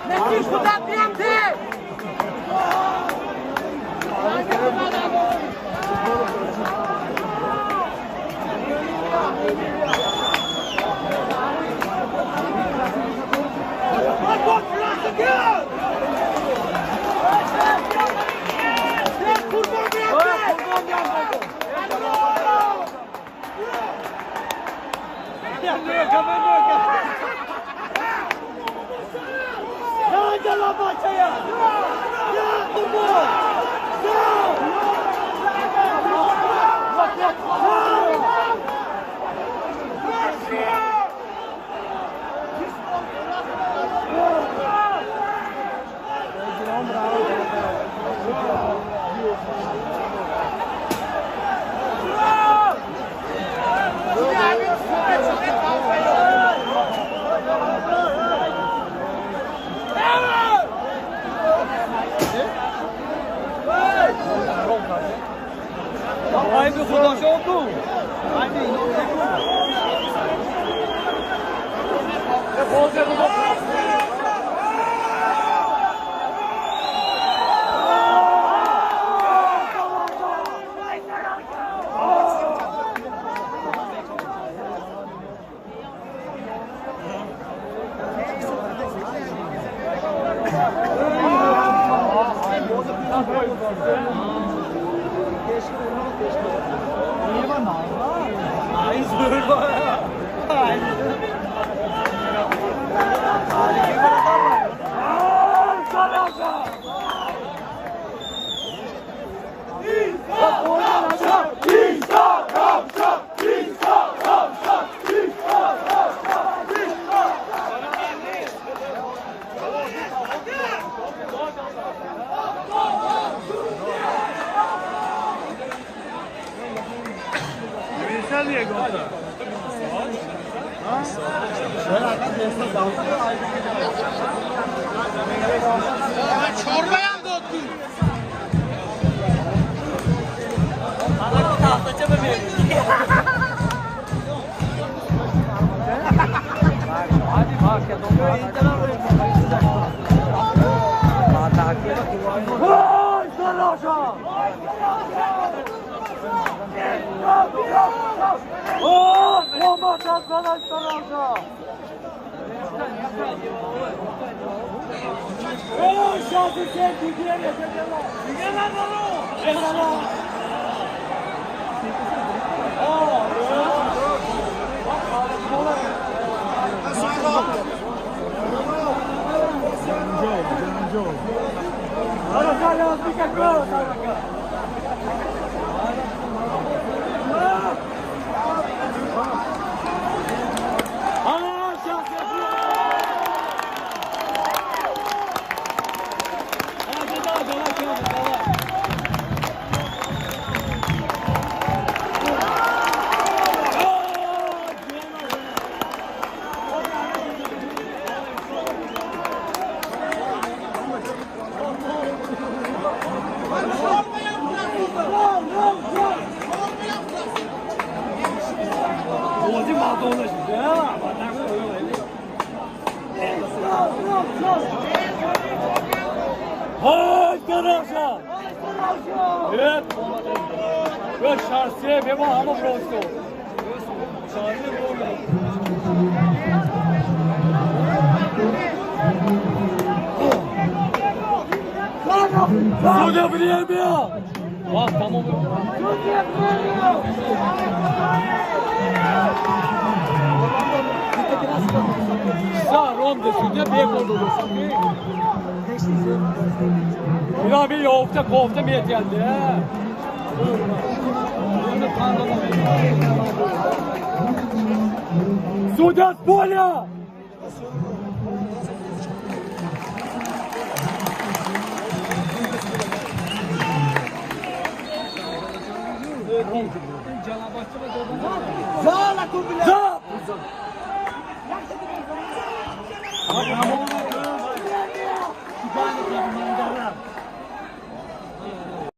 Nefis kudan diyemdi. Jangan percaya. Ya, umur. Aynı kurdaş oldu. Aynı Çorbayan da ottu. Ana tahtaca mı veriyor? Hadi bak ya doğru. Vay sarhoşa! Oh, bomba çatlanan sarhoşa! Oh, şansı sen düğüne yeter. Düğüne lan o. Eyvallah. Oh. Joe. Ahora sale, pica el gol. Evet. Ve şarsiye ve ama bronzdu. Şarsiye bronzdu. Sude Vremya! Bak tamam. Sude Vremya! Sa Rom de Sude Vremya olursun. Ya bir yoğurtta kofta mı geldi ha? Sude Polya! Za la kubila! Za!